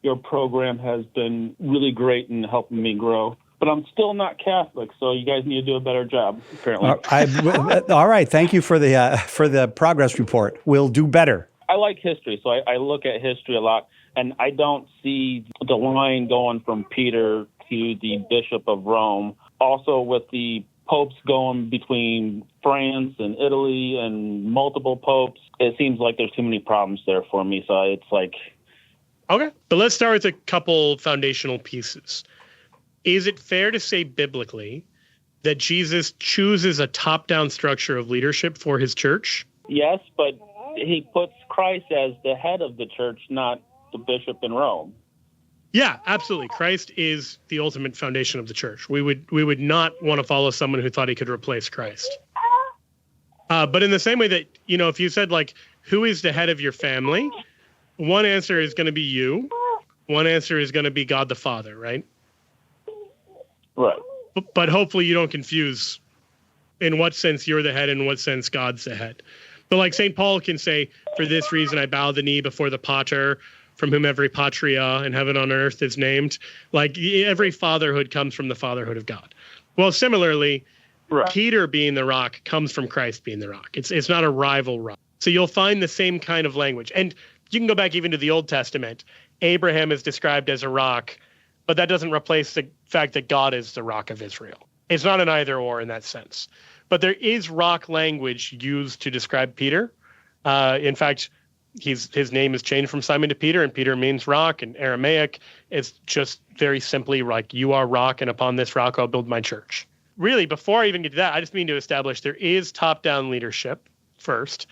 Your program has been really great in helping me grow. But I'm still not Catholic, so you guys need to do a better job, apparently. All right. Thank you for the progress report. We'll do better. I like history, so I look at history a lot, and I don't see the line going from Peter to the Bishop of Rome. Also, with the popes going between France and Italy and multiple popes, it seems like there's too many problems there for me. So it's like... Okay, but let's start with a couple foundational pieces. Is it fair to say biblically that Jesus chooses a top-down structure of leadership for his church? Yes, but he puts Christ as the head of the church, not the bishop in Rome. Yeah, absolutely. Christ is the ultimate foundation of the church. We would not want to follow someone who thought he could replace Christ. But in the same way that, if you said, like, who is the head of your family? One answer is going to be you. One answer is going to be God the Father, right? Right. But hopefully you don't confuse in what sense you're the head and in what sense God's the head. But like St. Paul can say, for this reason I bow the knee before the Pater, from whom every patria in heaven on earth is named. Like every fatherhood comes from the fatherhood of God. Well, similarly, right. Peter being the rock comes from Christ being the rock. It's not a rival rock. So you'll find the same kind of language. And you can go back even to the Old Testament. Abraham is described as a rock, but that doesn't replace the fact that God is the rock of Israel. It's not an either or in that sense. But there is rock language used to describe Peter. In fact, his name is changed from Simon to Peter, and Peter means rock. In Aramaic, it's just very simply like, you are rock, and upon this rock I'll build my church. Really, before I even get to that, I just mean to establish there is top-down leadership first.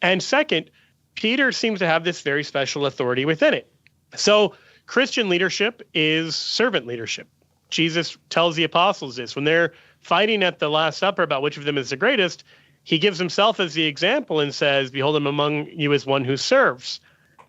And second, Peter seems to have this very special authority within it. So Christian leadership is servant leadership. Jesus tells the apostles this. When they're fighting at the Last Supper about which of them is the greatest, he gives himself as the example and says, behold, I'm among you as one who serves.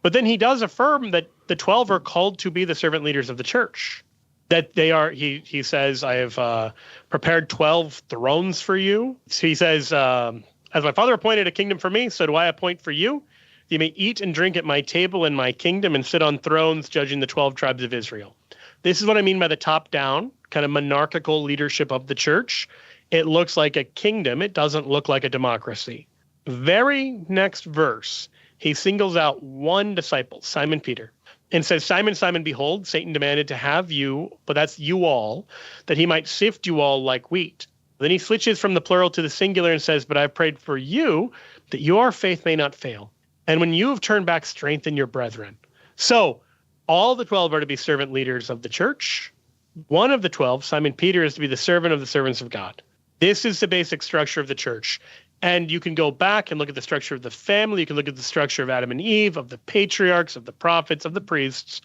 But then he does affirm that the 12 are called to be the servant leaders of the church. That they are, he says, I have prepared 12 thrones for you. So he says, as my Father appointed a kingdom for me, so do I appoint for you. You may eat and drink at my table in my kingdom and sit on thrones judging the 12 tribes of Israel. This is what I mean by the top-down, kind of monarchical leadership of the church. It looks like a kingdom. It doesn't look like a democracy. Very next verse, he singles out one disciple, Simon Peter, and says, Simon, Simon, behold, Satan demanded to have you, but that's you all, that he might sift you all like wheat. Then he switches from the plural to the singular and says, but I've prayed for you that your faith may not fail. And when you have turned back, strengthen your brethren. So all the 12 are to be servant leaders of the church. One of the 12, Simon Peter, is to be the servant of the servants of God. This is the basic structure of the church. And you can go back and look at the structure of the family. You can look at the structure of Adam and Eve, of the patriarchs, of the prophets, of the priests,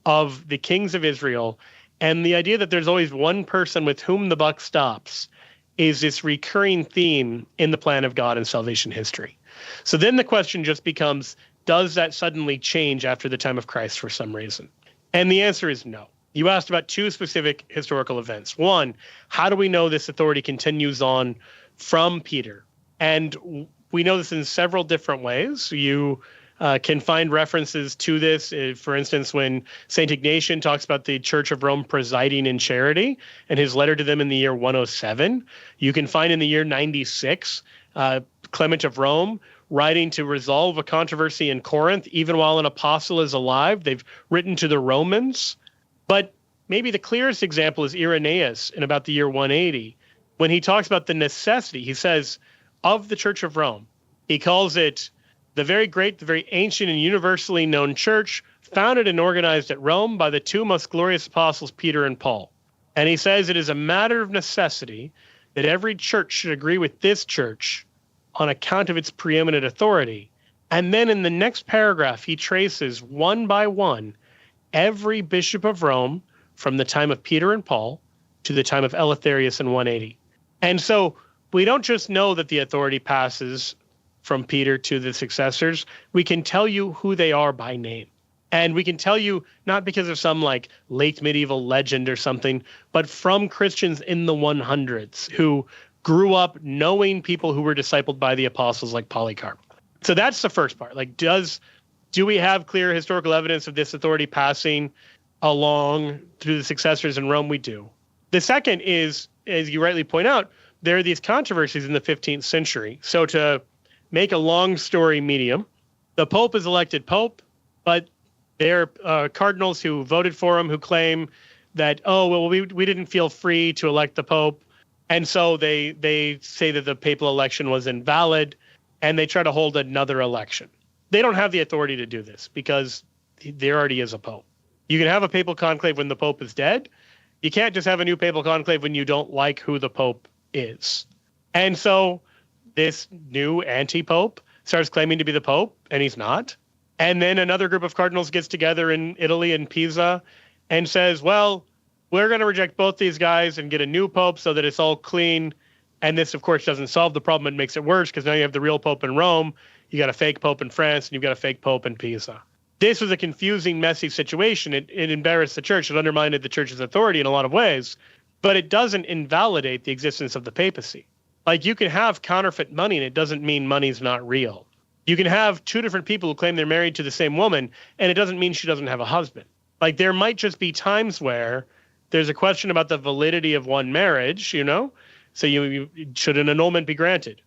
of the kings of Israel. And the idea that there's always one person with whom the buck stops is this recurring theme in the plan of God in salvation history. So then the question just becomes, does that suddenly change after the time of Christ for some reason? And the answer is no. You asked about two specific historical events. One, how do we know this authority continues on from Peter? And we know this in several different ways. You can find references to this. For instance, when St. Ignatian talks about the Church of Rome presiding in charity and his letter to them in the year 107, you can find in the year 96, Clement of Rome writing to resolve a controversy in Corinth, even while an apostle is alive. They've written to the Romans. But maybe the clearest example is Irenaeus in about the year 180. When he talks about the necessity, he says, of the Church of Rome, he calls it the very great, the very ancient and universally known church, founded and organized at Rome by the two most glorious apostles, Peter and Paul. And he says it is a matter of necessity that every church should agree with this church on account of its preeminent authority. And then in the next paragraph, he traces one by one every bishop of Rome from the time of Peter and Paul to the time of Eleutherius in 180. And so we don't just know that the authority passes from Peter to the successors. We can tell you who they are by name. And we can tell you not because of some like late medieval legend or something, but from Christians in the 100s who grew up knowing people who were discipled by the apostles like Polycarp. So that's the first part. Like, does Do we have clear historical evidence of this authority passing along through the successors in Rome? We do. The second is, as you rightly point out, there are these controversies in the 15th century. So to make a long story medium, the Pope is elected Pope, but there are cardinals who voted for him who claim that, we didn't feel free to elect the Pope. And so they say that the papal election was invalid, and they try to hold another election. They don't have the authority to do this because there already is a Pope. You can have a papal conclave when the Pope is dead. You can't just have a new papal conclave when you don't like who the Pope is. And so this new anti-Pope starts claiming to be the Pope, and he's not. And then another group of cardinals gets together in Italy, in Pisa, and says, well, we're going to reject both these guys and get a new Pope so that it's all clean. And this, of course, doesn't solve the problem. It makes it worse because now you have the real Pope in Rome. You got a fake Pope in France, and you've got a fake Pope in Pisa. This was a confusing, messy situation. It embarrassed the church. It undermined the church's authority in a lot of ways, but it doesn't invalidate the existence of the papacy. Like, you can have counterfeit money, and it doesn't mean money's not real. You can have two different people who claim they're married to the same woman, and it doesn't mean she doesn't have a husband. Like, there might just be times where there's a question about the validity of one marriage, so you should an annulment be granted?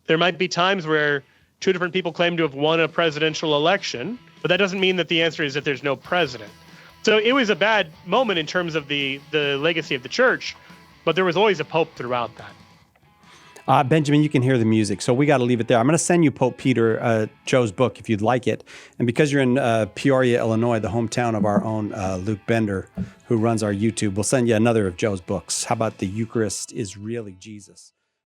There might be times where two different people claim to have won a presidential election, but that doesn't mean that the answer is that there's no president. So it was a bad moment in terms of the legacy of the church, but there was always a pope throughout that. Benjamin, you can hear the music, so we got to leave it there. I'm going to send you Pope Peter, Joe's book, if you'd like it. And because you're in Peoria, Illinois, the hometown of our own Luke Bender, who runs our YouTube, we'll send you another of Joe's books. How about The Eucharist is Really Jesus?